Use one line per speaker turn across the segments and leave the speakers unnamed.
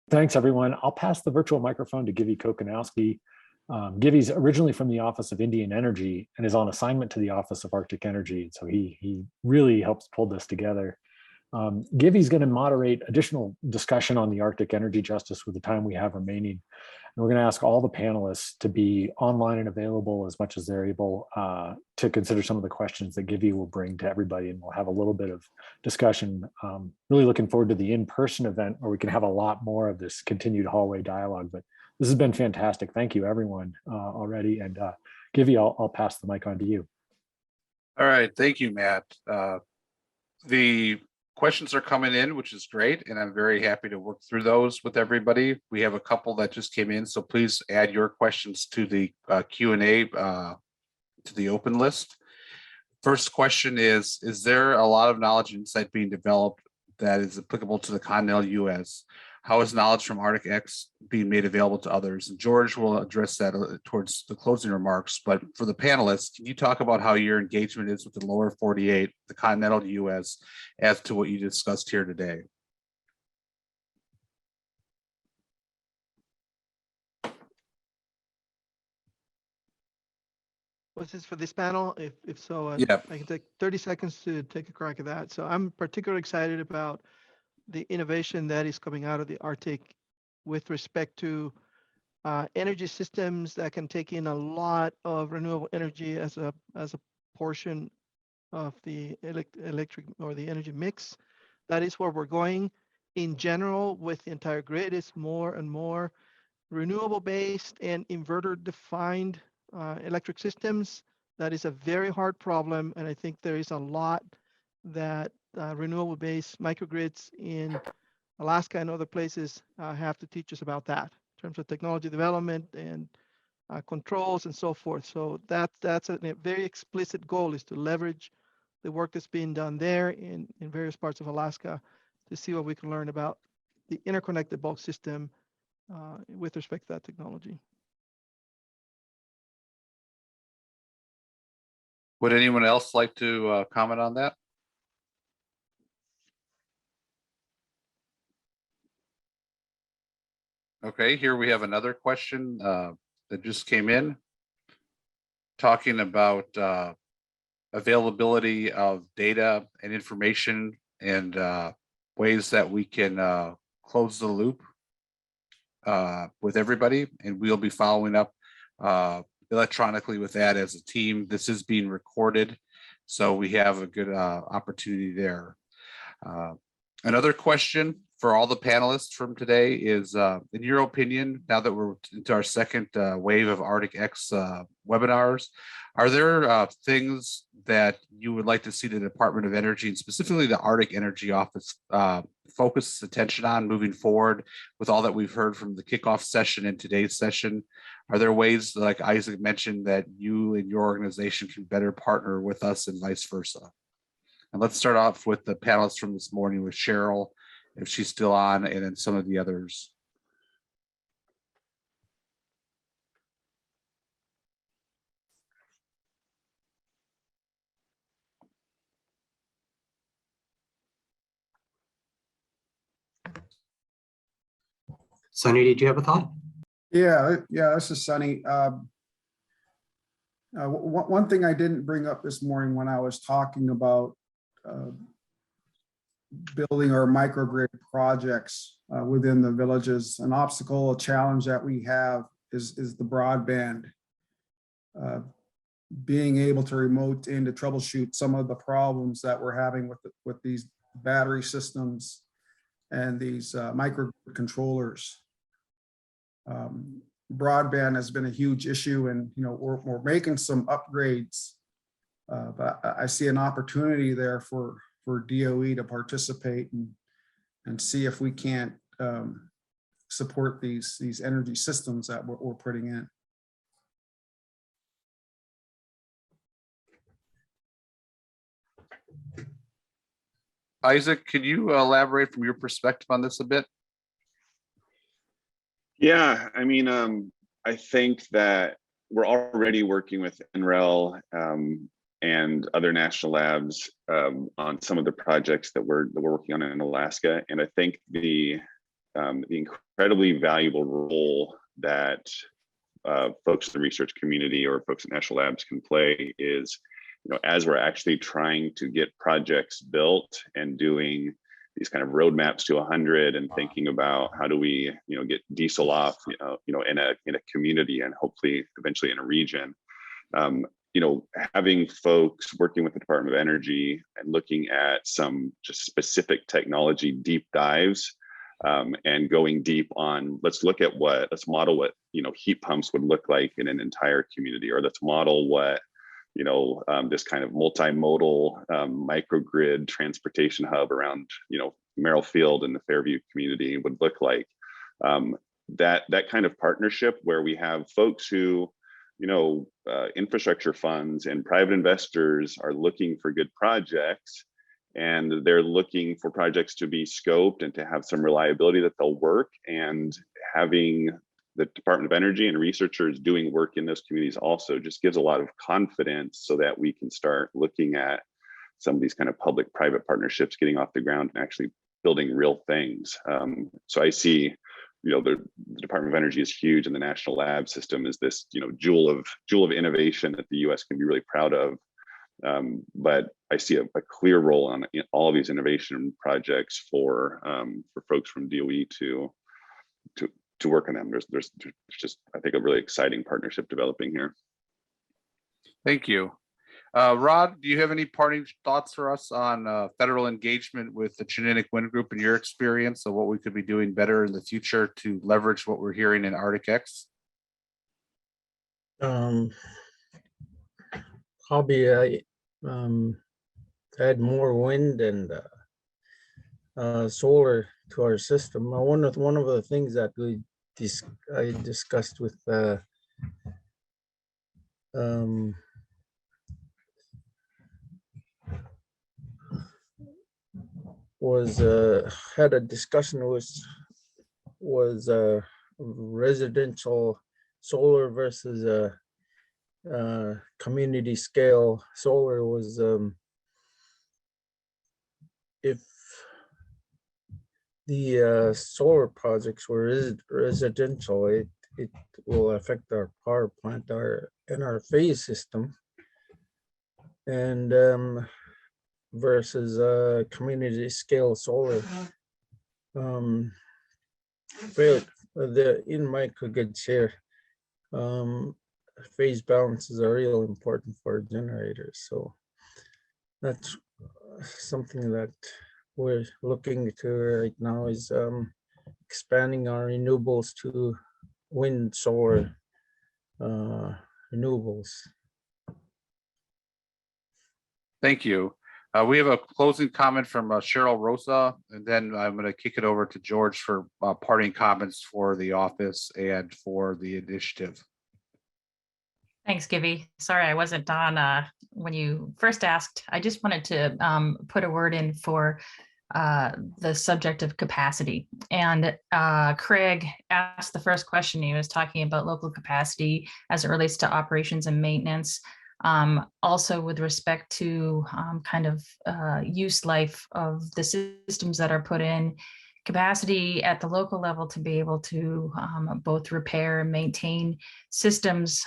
Thanks, everyone. I'll pass the virtual microphone to Givi Kokonowski. Givi's originally from the Office of Indian Energy and is on assignment to the Office of Arctic Energy. So he really helps pull this together. Givi's going to moderate additional discussion on the Arctic energy justice with the time we have remaining. And we're going to ask all the panelists to be online and available as much as they're able to consider some of the questions that Givi will bring to everybody. And we'll have a little bit of discussion. Really looking forward to the in-person event where we can have a lot more of this continued hallway dialogue. But this has been fantastic. Thank you, everyone, already. And Givi, I'll pass the mic on to you.
All right. Thank you, Matt. The questions are coming in, which is great, and I'm very happy to work through those with everybody. We have a couple that just came in, so please add your questions to the Q&A to the open list. First question is there a lot of knowledge and insight being developed that is applicable to the continental US? How is knowledge from Arctic X being made available to others? And George will address that towards the closing remarks. But for the panelists, can you talk about how your engagement is with the lower 48, the continental US, as to what you discussed here today?
Was this for this panel? If so,
Yeah.
I can take 30 seconds to take a crack at that. So I'm particularly excited about the innovation that is coming out of the Arctic with respect to energy systems that can take in a lot of renewable energy as a portion of the electric or the energy mix. That is where we're going. In general, with the entire grid, it's more and more renewable based and inverter defined electric systems. That is a very hard problem, and I think there is a lot that renewable based microgrids in Alaska and other places have to teach us about that in terms of technology development and controls and so forth. So that's a very explicit goal, is to leverage the work that's being done there in various parts of Alaska to see what we can learn about the interconnected bulk system with respect to that technology.
Would anyone else like to comment on that? Okay, here we have another question that just came in, talking about availability of data and information and ways that we can close the loop with everybody. And we'll be following up electronically with that as a team. This is being recorded, so we have a good opportunity there. Another question for all the panelists from today is, in your opinion, now that we're into our second wave of Arctic X webinars, are there things that you would like to see the Department of Energy and specifically the Arctic Energy Office focus attention on moving forward with all that we've heard from the kickoff session and today's session? Are there ways, like Isaac mentioned, that you and your organization can better partner with us and vice versa? And let's start off with the panelists from this morning with Cheryl, if she's still on, and then some of the others.
Sunny, did you have a thought?
Yeah, this is Sunny. One thing I didn't bring up this morning when I was talking about building our microgrid projects within the villages, an obstacle, a challenge that we have is the broadband. Being able to remote in to troubleshoot some of the problems that we're having with these battery systems and these microcontrollers. Broadband has been a huge issue, and we're making some upgrades, but I see an opportunity there for DOE to participate and see if we can't support these energy systems that we're putting in.
Isaac, could you elaborate from your perspective on this a bit?
Yeah, I mean, I think that we're already working with NREL and other national labs on some of the projects that we're working on in Alaska, and I think the the incredibly valuable role that folks in the research community or folks at national labs can play is, as we're actually trying to get projects built and doing these kind of roadmaps to 100 and thinking about how do we, get diesel off, in a community and hopefully eventually in a region. Having folks working with the Department of Energy and looking at some just specific technology deep dives, and going deep on, let's model what, heat pumps would look like in an entire community, or let's model what, this kind of multimodal microgrid transportation hub around, Merrill Field and the Fairview community would look like. That kind of partnership where we have folks who, infrastructure funds and private investors are looking for good projects, and they're looking for projects to be scoped and to have some reliability that they'll work, and having the Department of Energy and researchers doing work in those communities also just gives a lot of confidence so that we can start looking at some of these kind of public-private partnerships getting off the ground and actually building real things. So I see, the Department of Energy is huge, and the National Lab System is this, jewel of innovation that the U.S. can be really proud of. But I see a clear role in all of these innovation projects for folks from DOE to work on them. There's just, I think, a really exciting partnership developing here.
Thank you. Rod, do you have any parting thoughts for us on federal engagement with the Genetic Wind Group in your experience, of what we could be doing better in the future to leverage what we're hearing in Arctic X?
Hobby, add more wind and solar to our system. One of the things that I discussed with had a discussion was residential solar versus community scale solar. Was if the solar projects were residential, it will affect our power plant, our phase system, and versus community scale solar. In microgrids here, phase balances are real important for generators. So that's something that we're looking to right now, is expanding our renewables to wind, solar renewables.
Thank you. We have a closing comment from Cheryl Rosa, and then I'm going to kick it over to George for parting comments for the office and for the initiative.
Thanks, Gibby. Sorry, I wasn't on when you first asked. I just wanted to put a word in for the subject of capacity. And Craig asked the first question. He was talking about local capacity as it relates to operations and maintenance. Also with respect to kind of use life of the systems that are put in, capacity at the local level to be able to both repair and maintain systems.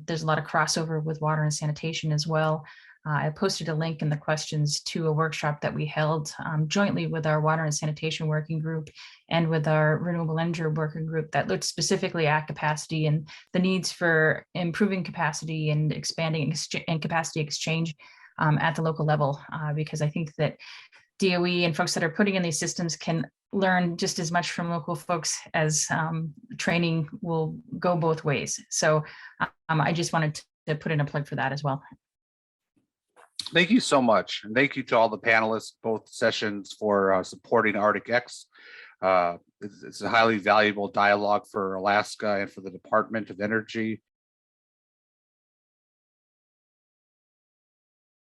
There's a lot of crossover with water and sanitation as well. I posted a link in the questions to a workshop that we held jointly with our water and sanitation working group and with our renewable energy working group that looked specifically at capacity and the needs for improving capacity and expanding and capacity exchange at the local level, because I think that DOE and folks that are putting in these systems can learn just as much from local folks as training will go both ways. So I just wanted to put in a plug for that as well.
Thank you so much. And thank you to all the panelists, both sessions, for supporting Arctic X. It's a highly valuable dialogue for Alaska and for the Department of Energy.